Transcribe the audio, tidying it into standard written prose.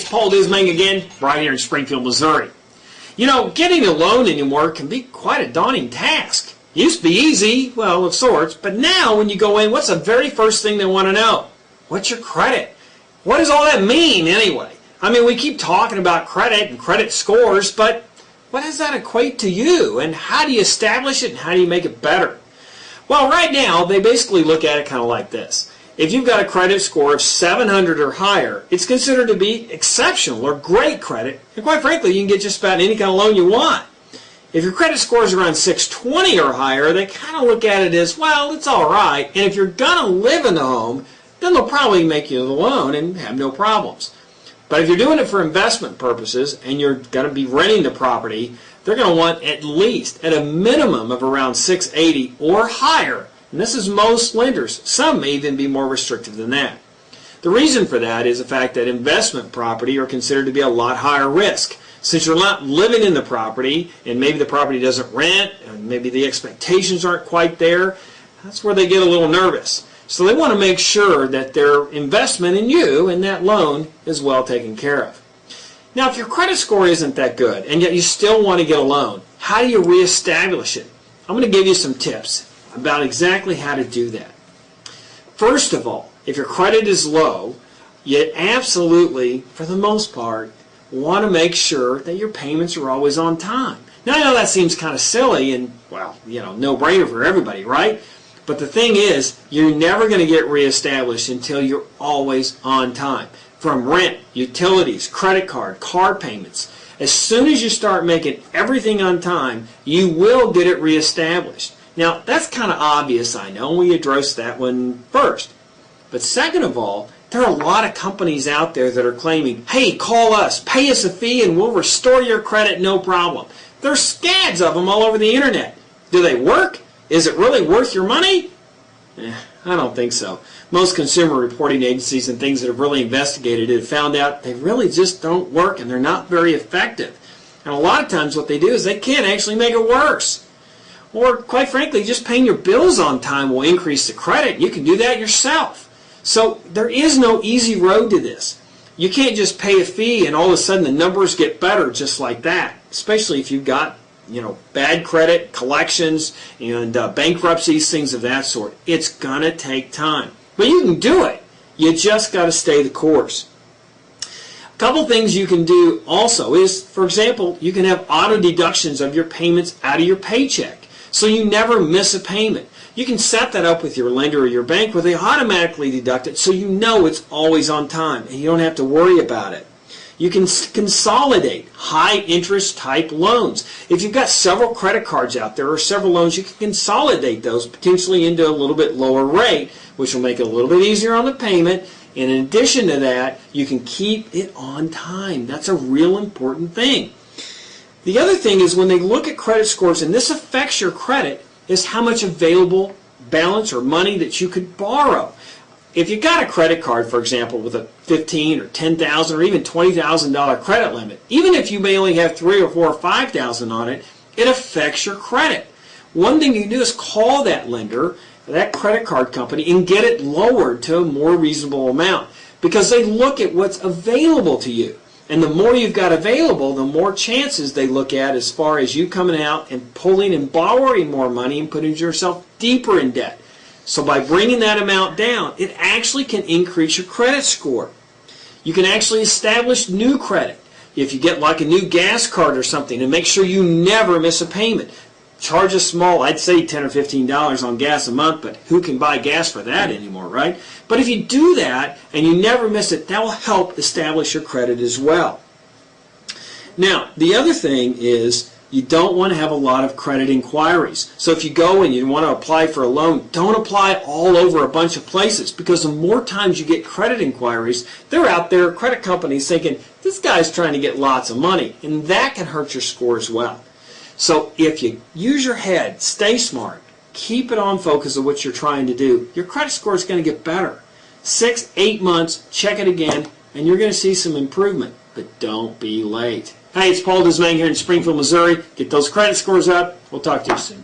Paul Dismang again, right here in Springfield, Missouri. You know, getting a loan anymore can be quite a daunting task. It used to be easy, well, of sorts, but now when you go in, what's the very first thing they want to know? What's your credit? What does all that mean anyway? I mean, we keep talking about credit and credit scores, but what does that equate to you? And how do you establish it and how do you make it better? Well, right now, they basically look at it kind of like this. If you've got a credit score of 700 or higher, it's considered to be exceptional or great credit. And quite frankly, you can get just about any kind of loan you want. If your credit score is around 620 or higher, they kind of look at it as, well, it's all right. And if you're going to live in the home, then they'll probably make you the loan and have no problems. But if you're doing it for investment purposes and you're going to be renting the property, they're going to want at least, at a minimum of around 680 or higher. And this is most lenders. Some may even be more restrictive than that. The reason for that is the fact that investment property are considered to be a lot higher risk. Since you're not living in the property and maybe the property doesn't rent and maybe the expectations aren't quite there, that's where they get a little nervous. So they want to make sure that their investment in you and that loan is well taken care of. Now, if your credit score isn't that good and yet you still want to get a loan, how do you reestablish it? I'm going to give you some tips about exactly how to do that. First of all, if your credit is low, you absolutely, for the most part, want to make sure that your payments are always on time. Now, I know that seems kind of silly and, well, you know, no-brainer for everybody, right? But the thing is, you're never going to get reestablished until you're always on time. From rent, utilities, credit card, car payments. As soon as you start making everything on time, you will get it reestablished. Now, that's kind of obvious, I know, and we address that one first. But second of all, there are a lot of companies out there that are claiming, hey, call us, pay us a fee, and we'll restore your credit, no problem. There's scads of them all over the internet. Do they work? Is it really worth your money? I don't think so. Most consumer reporting agencies and things that have really investigated it have found out they really just don't work and they're not very effective. And a lot of times what they do is they can't actually make it worse. Or, quite frankly, just paying your bills on time will increase the credit. You can do that yourself. So there is no easy road to this. You can't just pay a fee and all of a sudden the numbers get better just like that, especially if you've got, you know, bad credit, collections, and bankruptcies, things of that sort. It's going to take time. But you can do it. You just got to stay the course. A couple things you can do also is, for example, you can have auto deductions of your payments out of your paycheck, so you never miss a payment. You can set that up with your lender or your bank where they automatically deduct it so you know it's always on time and you don't have to worry about it. You can consolidate high-interest type loans. If you've got several credit cards out there or several loans, you can consolidate those potentially into a little bit lower rate, which will make it a little bit easier on the payment. And in addition to that, you can keep it on time. That's a real important thing. The other thing is when they look at credit scores, and this affects your credit, is how much available balance or money that you could borrow. If you got a credit card, for example, with a $15,000 or $10,000 or even $20,000 credit limit, even if you may only have $3,000 or $4,000 or $5,000 on it, it affects your credit. One thing you can do is call that lender, that credit card company, and get it lowered to a more reasonable amount because they look at what's available to you. And the more you've got available, the more chances they look at as far as you coming out and pulling and borrowing more money and putting yourself deeper in debt. So by bringing that amount down, it actually can increase your credit score. You can actually establish new credit. If you get like a new gas card or something, and make sure you never miss a payment. Charge a small, I'd say $10 or $15 on gas a month, but who can buy gas for that anymore, right? But if you do that and you never miss it, that will help establish your credit as well. Now, the other thing is you don't want to have a lot of credit inquiries. So if you go and you want to apply for a loan, don't apply all over a bunch of places because the more times you get credit inquiries, they're out there, credit companies thinking, this guy's trying to get lots of money, and that can hurt your score as well. So if you use your head, stay smart, keep it on focus of what you're trying to do, your credit score is going to get better. 6, 8 months, check it again, and you're going to see some improvement. But don't be late. Hey, it's Paul Dismang here in Springfield, Missouri. Get those credit scores up. We'll talk to you soon.